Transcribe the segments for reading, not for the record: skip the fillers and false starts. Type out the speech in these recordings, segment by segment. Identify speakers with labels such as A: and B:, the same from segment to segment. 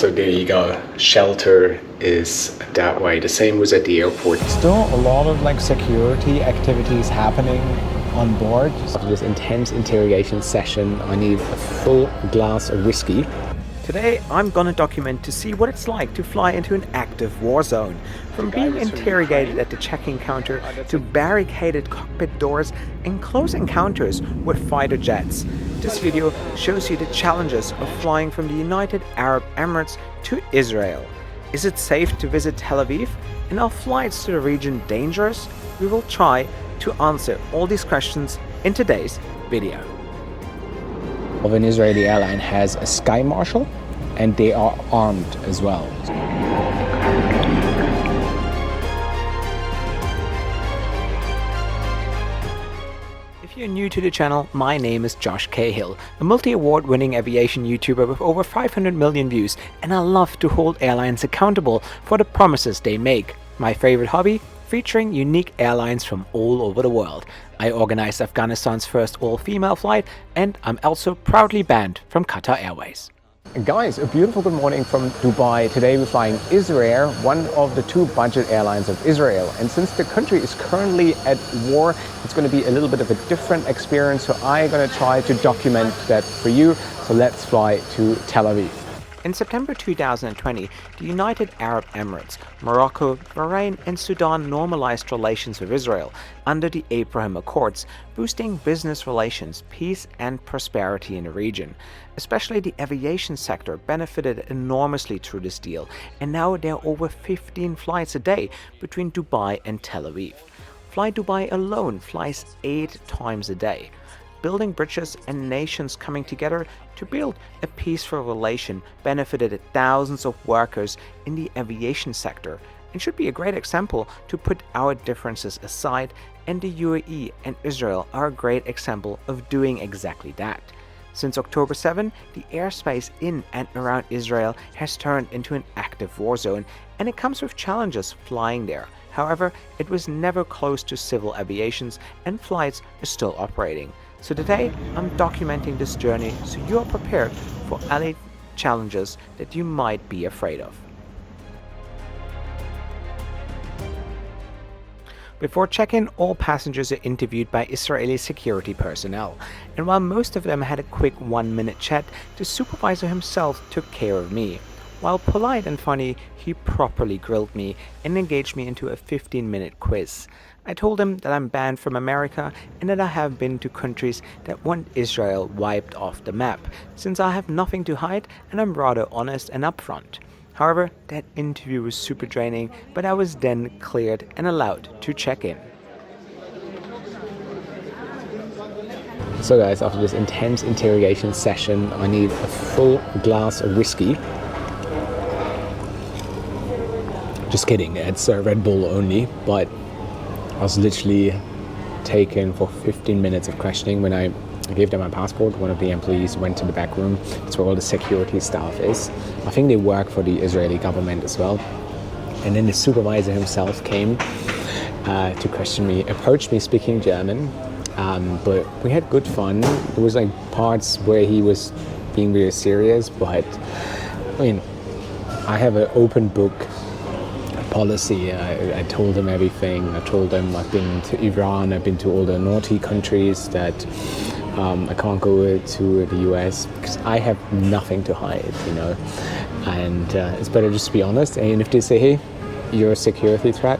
A: So there you go, shelter is that way. The same was at the airport.
B: Still a lot of security activities happening on board.
C: After this intense interrogation session, I need a full glass of whiskey.
D: Today I'm gonna document to see what it's like to fly into an active war zone. From being interrogated at the check-in counter to barricaded cockpit doors and close encounters with fighter jets. This video shows you the challenges of flying from the United Arab Emirates to Israel. Is it safe to visit Tel Aviv? And are flights to the region dangerous? We will try to answer all these questions in today's video.
C: An Israeli airline has a sky marshal and they are armed as well.
D: If you're new to the channel, my name is Josh Cahill, a multi-award winning aviation YouTuber with over 500 million views, and I love to hold airlines accountable for the promises they make. My favorite hobby? Featuring unique airlines from all over the world. I organized Afghanistan's first all-female flight, and I'm also proudly banned from Qatar Airways.
C: Guys, a beautiful good morning from Dubai. Today we're flying Israir, one of the two budget airlines of Israel. And since the country is currently at war, it's going to be a little bit of a different experience. So I'm going to try to document that for you. So let's fly to Tel Aviv.
D: In September 2020, the United Arab Emirates, Morocco, Bahrain and Sudan normalized relations with Israel under the Abraham Accords, boosting business relations, peace and prosperity in the region. Especially the aviation sector benefited enormously through this deal, and now there are over 15 flights a day between Dubai and Tel Aviv. Fly Dubai alone flies 8 times a day. Building bridges and nations coming together to build a peaceful relation benefited thousands of workers in the aviation sector and should be a great example to put our differences aside, and the UAE and Israel are a great example of doing exactly that. Since October 7, the airspace in and around Israel has turned into an active war zone, and it comes with challenges flying there. However, it was never close to civil aviations and flights are still operating. So today, I'm documenting this journey so you are prepared for any challenges that you might be afraid of. Before check-in, all passengers are interviewed by Israeli security personnel, and while most of them had a quick 1-minute chat, the supervisor himself took care of me. While polite and funny, he properly grilled me and engaged me into a 15-minute quiz. I told him that I'm banned from America and that I have been to countries that want Israel wiped off the map, since I have nothing to hide and I'm rather honest and upfront. However, that interview was super draining, but I was then cleared and allowed to check in.
C: So guys, after this intense interrogation session, I need a full glass of whiskey. Just kidding, it's Red Bull only, but I was literally taken for 15 minutes of questioning. When I gave them my passport, one of the employees went to the back room. That's where all the security staff is. I think they work for the Israeli government as well. And then the supervisor himself came to question me, approached me speaking German, but we had good fun. There was parts where he was being really serious, but I mean, I have an open book policy. I told him everything. I told him I've been to Iran, I've been to all the naughty countries, that I can't go to the US because I have nothing to hide, and it's better just to be honest. And if they say, hey, you're a security threat,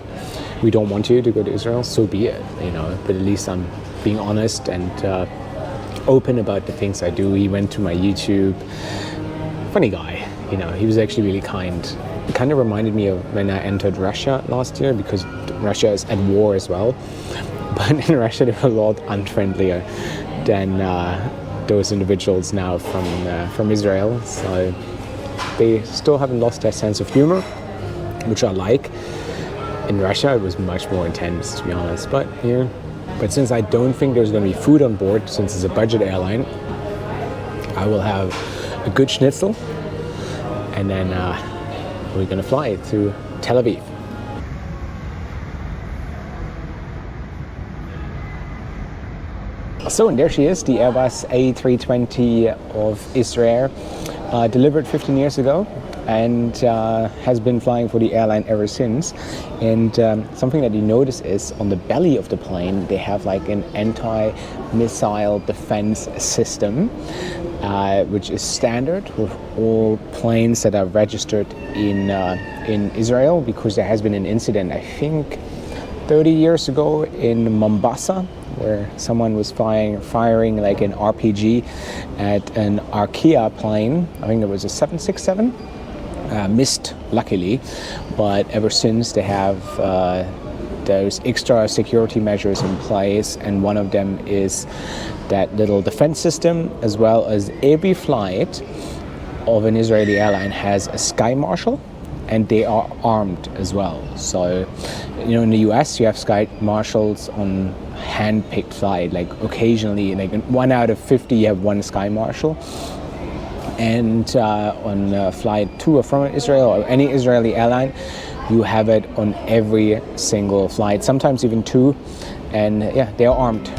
C: we don't want you to go to Israel, so be it, but at least I'm being honest and open about the things I do. He went to my YouTube. Funny guy, he was actually really kind. It kind of reminded me of when I entered Russia last year, because Russia is at war as well. But in Russia, they were a lot unfriendlier than those individuals now from Israel. So they still haven't lost their sense of humor, which I like. In Russia, it was much more intense, to be honest. But but since I don't think there's going to be food on board, since it's a budget airline, I will have a good schnitzel, and then we're going to fly to Tel Aviv. So, and there she is, the Airbus A320 of Israir. delivered 15 years ago and has been flying for the airline ever since. And something that you notice is on the belly of the plane, they have like an anti-missile defense system, which is standard with all planes that are registered in Israel, because there has been an incident, I think, 30 years ago in Mombasa, where someone was firing like an RPG at an Arkea plane. I think it was a 767. Missed, luckily, but ever since they have those extra security measures in place, and one of them is that little defense system, as well as every flight of an Israeli airline has a sky marshal, and they are armed as well. So, you know, in the US, you have sky marshals on hand-picked flight, like occasionally, like 1 out of 50, you have one sky marshal. And on flight to or from Israel or any Israeli airline, you have it on every single flight, sometimes even two, and yeah, they are armed.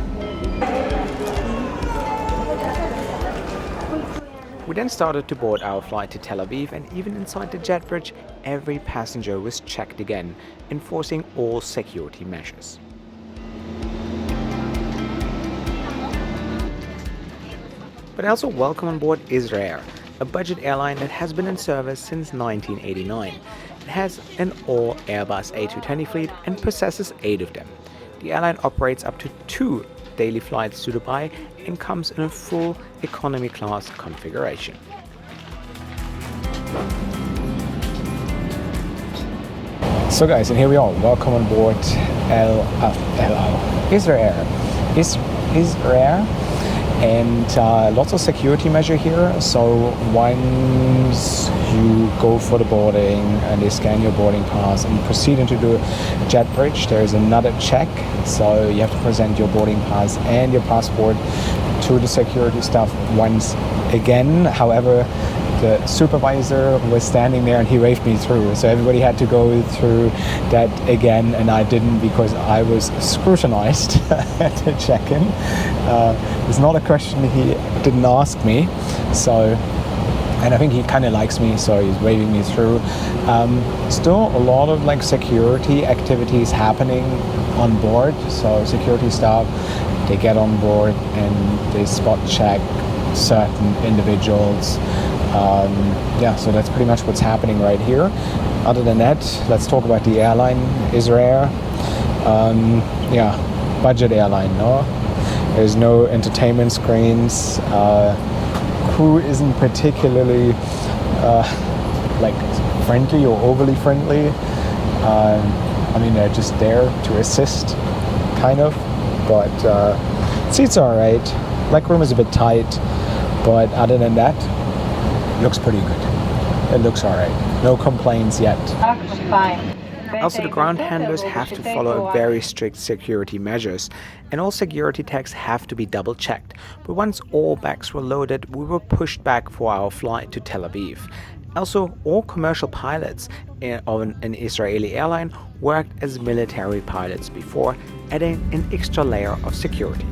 D: We then started to board our flight to Tel Aviv, and even inside the jet bridge, every passenger was checked again, enforcing all security measures. But also welcome on board Israir, a budget airline that has been in service since 1989. It has an all Airbus A220 fleet and possesses 8 of them. The airline operates up to 2 daily flights to Dubai and comes in a full economy class configuration.
B: So guys, and here we are. Welcome on board Israir. Israir. And lots of security measure here. So once you go for the boarding and they scan your boarding pass and proceed into the jet bridge, there is another check. So you have to present your boarding pass and your passport to the security staff once again. However, the supervisor was standing there and he waved me through. So everybody had to go through that again, and I didn't, because I was scrutinized at the check-in. It's not a question he didn't ask me. So, and I think he kind of likes me, so he's waving me through. Still a lot of like security activities happening on board. So security staff, they get on board and they spot check certain individuals. Yeah, so that's pretty much what's happening right here. Other than that, let's talk about the airline, Israir. Yeah, budget airline, no? There's no entertainment screens. Crew isn't particularly like friendly or overly friendly. I mean, they're just there to assist, kind of. But seats are alright. Legroom is a bit tight, but other than that, looks pretty good. It looks alright. No complaints yet.
E: Fine.
D: Also, the ground handlers have to follow very strict security measures, and all security tags have to be double checked. But once all bags were loaded, we were pushed back for our flight to Tel Aviv. Also, all commercial pilots of an Israeli airline worked as military pilots before, adding an extra layer of security.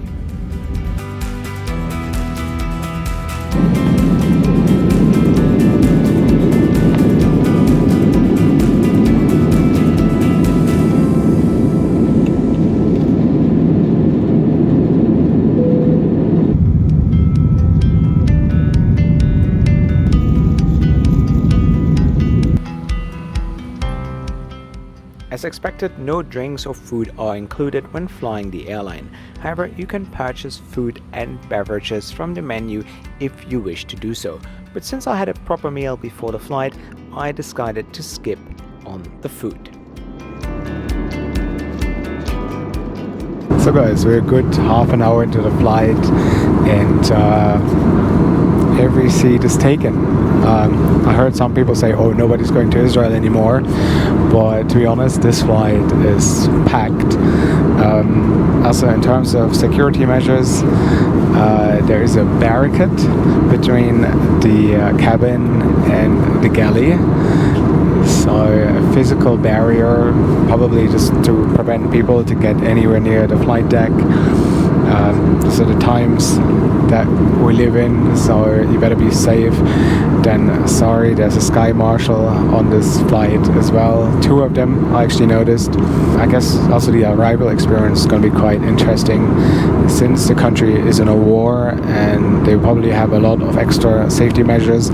D: As expected, no drinks or food are included when flying the airline. However, you can purchase food and beverages from the menu if you wish to do so. But since I had a proper meal before the flight, I decided to skip on the food.
B: So guys, we're a good half an hour into the flight, and every seat is taken. I heard some people say, oh, nobody's going to Israel anymore, but to be honest, this flight is packed. Also, in terms of security measures, there is a barricade between the cabin and the galley. So a physical barrier, probably just to prevent people to get anywhere near the flight deck. these are the times that we live in, so you better be safe. Then sorry, there's a sky marshal on this flight as well. 2 of them I actually noticed. I guess also the arrival experience is going to be quite interesting, since the country is in a war and they probably have a lot of extra safety measures.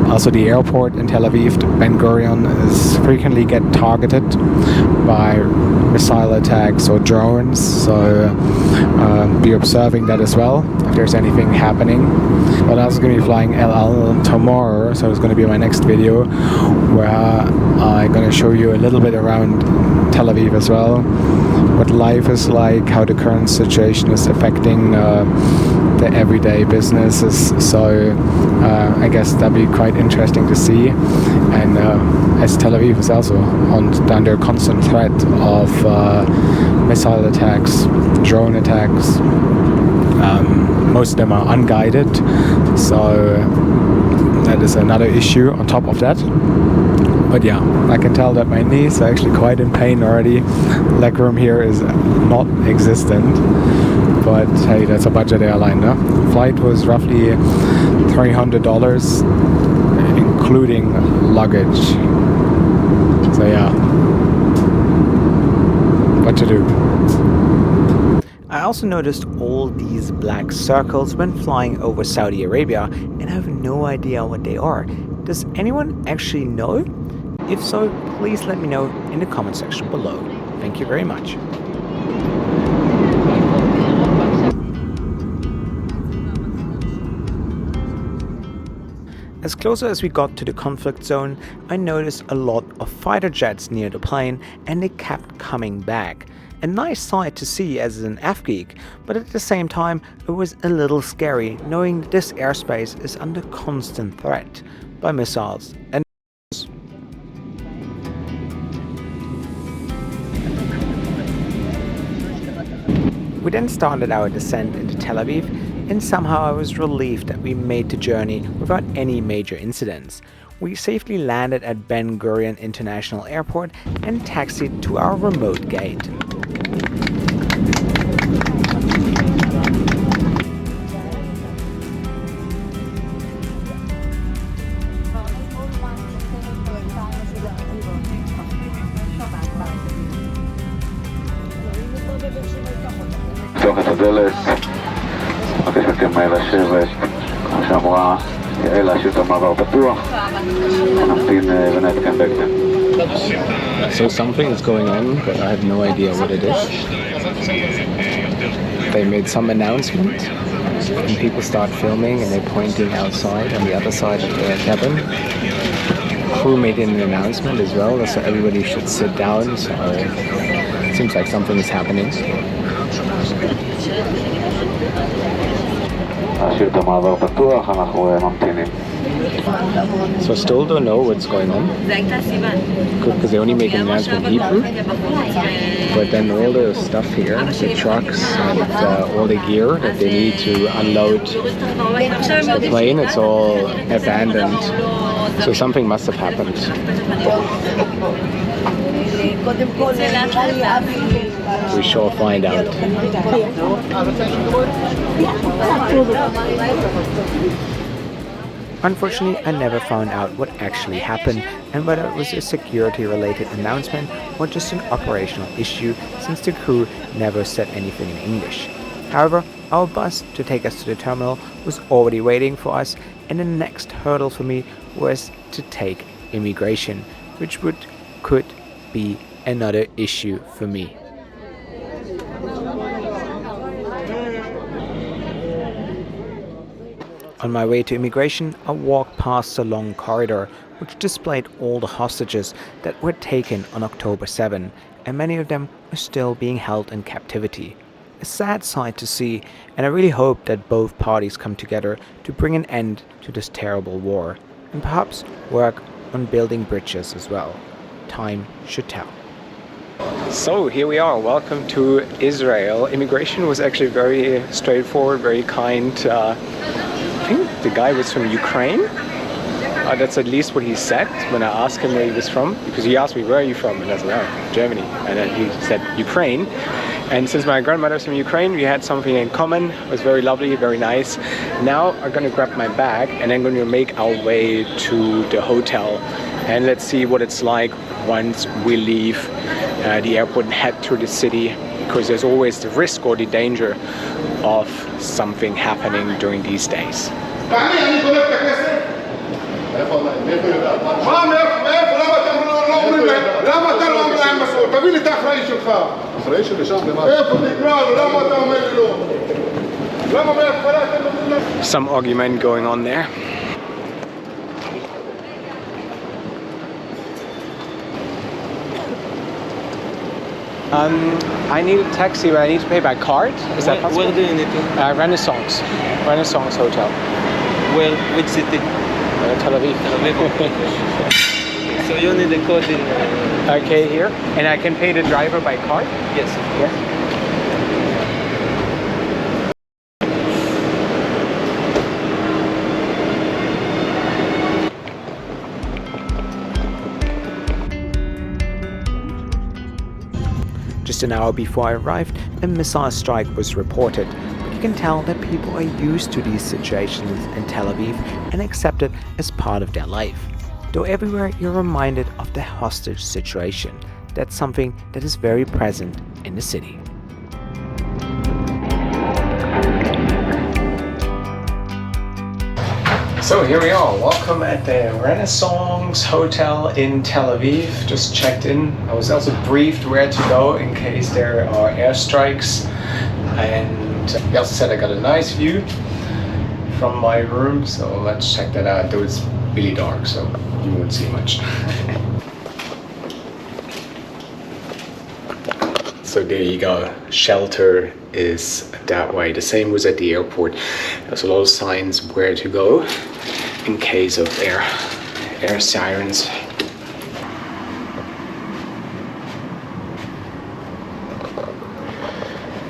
B: Also the airport in Tel Aviv, Ben Gurion, is frequently get targeted by missile attacks or drones, so be observing that as well if there's anything happening. But I'm also going to be flying El Al tomorrow, so it's going to be my next video where I'm going to show you a little bit around Tel Aviv as well, what life is like, how the current situation is affecting the everyday businesses. So I guess that'll be quite interesting to see. And as Tel Aviv is also under constant threat of missile attacks, drone attacks. Most of them are unguided, so that is another issue on top of that. But yeah, I can tell that my knees are actually quite in pain already. Legroom here is not existent, but hey, that's a budget airline, no? Flight was roughly $300, including luggage. So yeah, what to do?
D: I also noticed all these black circles when flying over Saudi Arabia, and I have no idea what they are. Does anyone actually know? If so, please let me know in the comment section below. Thank you very much. As closer as we got to the conflict zone, I noticed a lot of fighter jets near the plane, and they kept coming back. A nice sight to see as an F geek, but at the same time it was a little scary knowing that this airspace is under constant threat by missiles and we then started our descent into Tel Aviv, and somehow I was relieved that we made the journey without any major incidents. We safely landed at Ben Gurion International Airport and taxied to our remote gate.
E: לפתוח את הדלת, מבקש מכם לשבת, כמו שאמרה יעל, להשאיר את המעבר פתוח, נמתין ונעדכן בהקדם.
C: So something is going on, but I have no idea what it is. They made some announcement, and people start filming, and they're pointing outside on the other side of the cabin. Crew made an announcement as well, so everybody should sit down. So it seems like something is happening.
E: להשאיר את המעבר פתוח, אנחנו ממתינים.
C: So I still don't know what's going on, because they only make an announcement in Hebrew, but then all the stuff here, the trucks and all the gear that they need to unload the plane, it's all abandoned. So something must have happened. We shall find out.
D: Unfortunately, I never found out what actually happened and whether it was a security-related announcement or just an operational issue, since the crew never said anything in English. However, our bus to take us to the terminal was already waiting for us, and the next hurdle for me was to take immigration, which could be another issue for me. On my way to immigration, I walked past a long corridor which displayed all the hostages that were taken on October 7, and many of them are still being held in captivity. A sad sight to see, and I really hope that both parties come together to bring an end to this terrible war, and perhaps work on building bridges as well. Time should tell.
B: So here we are, welcome to Israel. Immigration was actually very straightforward, very kind. I think the guy was from Ukraine. That's at least what he said when I asked him where he was from, because he asked me, where are you from? And I said, oh, Germany. And then he said Ukraine.
C: And since my grandmother's from Ukraine, we had something in common. It was very lovely, very nice. Now I'm gonna grab my bag and I'm gonna make our way to the hotel. And let's see what it's like once we leave the airport and head through the city, because there's always the risk or the danger of something happening during these days. Some argument going on there. I need a taxi, but I need to pay by card. Is that possible?
F: Where do you need to?
C: Renaissance Hotel.
F: Where? Which city?
C: Tel Aviv.
F: So you need a code in.
C: Okay, here, and I can pay the driver by card.
F: Yes.
C: Yeah.
D: Just an hour before I arrived, a missile strike was reported, but you can tell that people are used to these situations in Tel Aviv and accept it as part of their life. Though everywhere you're reminded of the hostage situation. That's something that is very present in the city.
C: So here we are, welcome at the Renaissance Hotel in Tel Aviv. Just checked in. I was also briefed where to go in case there are airstrikes. And he also said I got a nice view from my room, so let's check that out. Though it's really dark, so you won't see much. So there you go, shelter is that way. The same was at the airport. There's a lot of signs where to go in case of air sirens.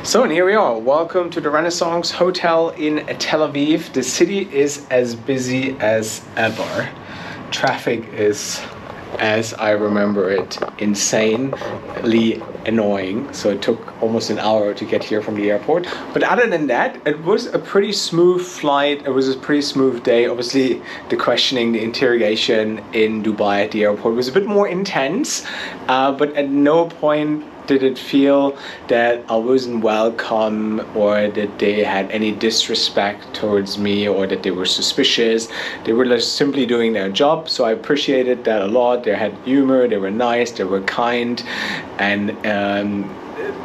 C: So, and here we are. Welcome to the Renaissance Hotel in Tel Aviv. The city is as busy as ever. Traffic is, as I remember it, insanely annoying. So it took almost an hour to get here from the airport. But other than that, it was a pretty smooth flight. It was a pretty smooth day. Obviously, the questioning, the interrogation in Dubai at the airport was a bit more intense. But at no point did it feel that I wasn't welcome or that they had any disrespect towards me or that they were suspicious. They were just simply doing their job, so I appreciated that a lot. They had humor, they were nice, they were kind, and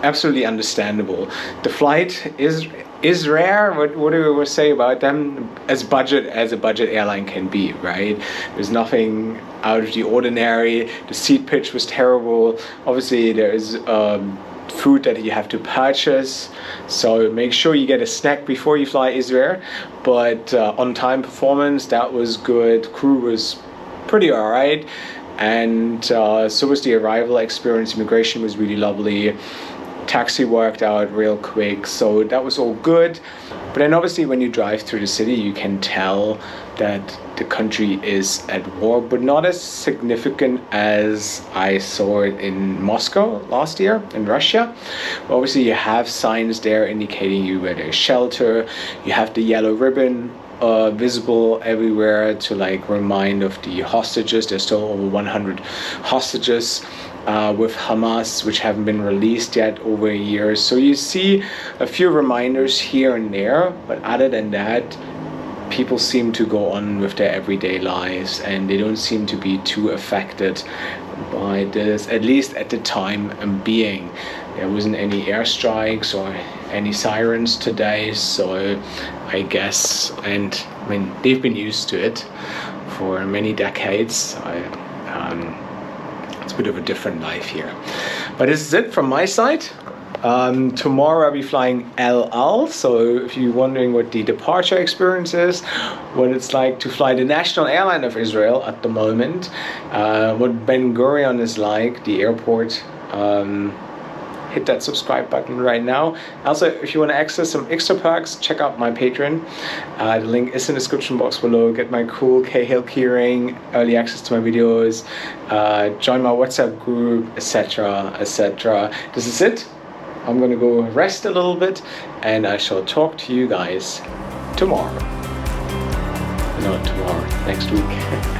C: absolutely understandable. The flight is Israir, what do we say about them? As a budget airline can be, right? There's nothing out of the ordinary. The seat pitch was terrible. Obviously, there is food that you have to purchase, so make sure you get a snack before you fly Israir. But on-time performance, that was good. Crew was pretty alright, and so was the arrival experience. Immigration was really lovely. Taxi worked out real quick, so that was all good. But then obviously when you drive through the city, you can tell that the country is at war, but not as significant as I saw it in Moscow last year in Russia. Obviously you have signs there indicating you where there's shelter. You have the yellow ribbon visible everywhere to like remind of the hostages. There's still over 100 hostages with Hamas, which haven't been released yet over a year. So you see a few reminders here and there, but other than that, people seem to go on with their everyday lives and they don't seem to be too affected by this, at least at the time being. There wasn't any airstrikes or any sirens today, so I guess, and I mean, they've been used to it for many decades. It's a bit of a different life here. But this is it from my side. Tomorrow I'll be flying El Al, so if you're wondering what the departure experience is, what it's like to fly the national airline of Israel at the moment, what Ben Gurion is like, the airport, hit that subscribe button right now. Also, if you want to access some extra perks, check out my Patreon. The link is in the description box below. Get my cool Cahill keyring, early access to my videos, join my WhatsApp group, etc., etc. This is it.
A: I'm gonna go rest a little bit, and I shall talk to you guys tomorrow. Not tomorrow, next week.